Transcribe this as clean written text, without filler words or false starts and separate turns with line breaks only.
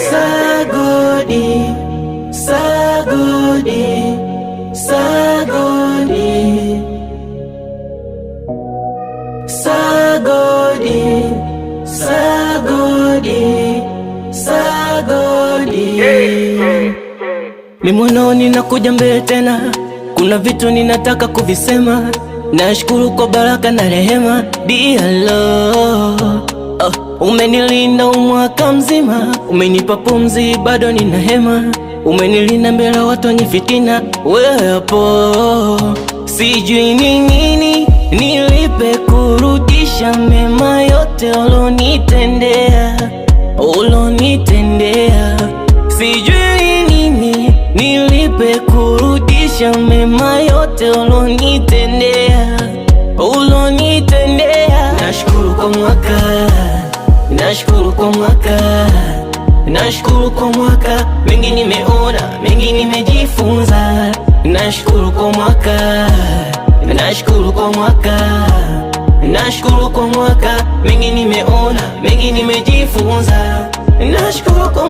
Sagodi, Sagodi, Sagodi, Sagodi, Sagodi, Sagodi. Mimi mwanao ninakuja mbele tena, kuna vitu ninataka kuvisema. Nashukuru kwa baraka na rehema, dear Lord. Umenilinda umwaka mzima, umenipa pumzi bado nina hema. Umenilinda mbele watu wenye fitina, wewe hapo. Sijui ni nini nilipe kurudisha mema yote ulonitendea, ulonitendea. Sijui nini nilipe kurudisha mema yote ulonitendea, ulonitendea. Nashukuru kwa mwaka, nashukuru kwa mwaka, nashukuru kwa mwaka. Mengi nimeona, mengi nimejifunza. Nashukuru kwa mwaka, nashukuru kwa mwaka, nashukuru kwa mwaka. Mengi nimeona, mengi nimejifunza. Nashukuru kwa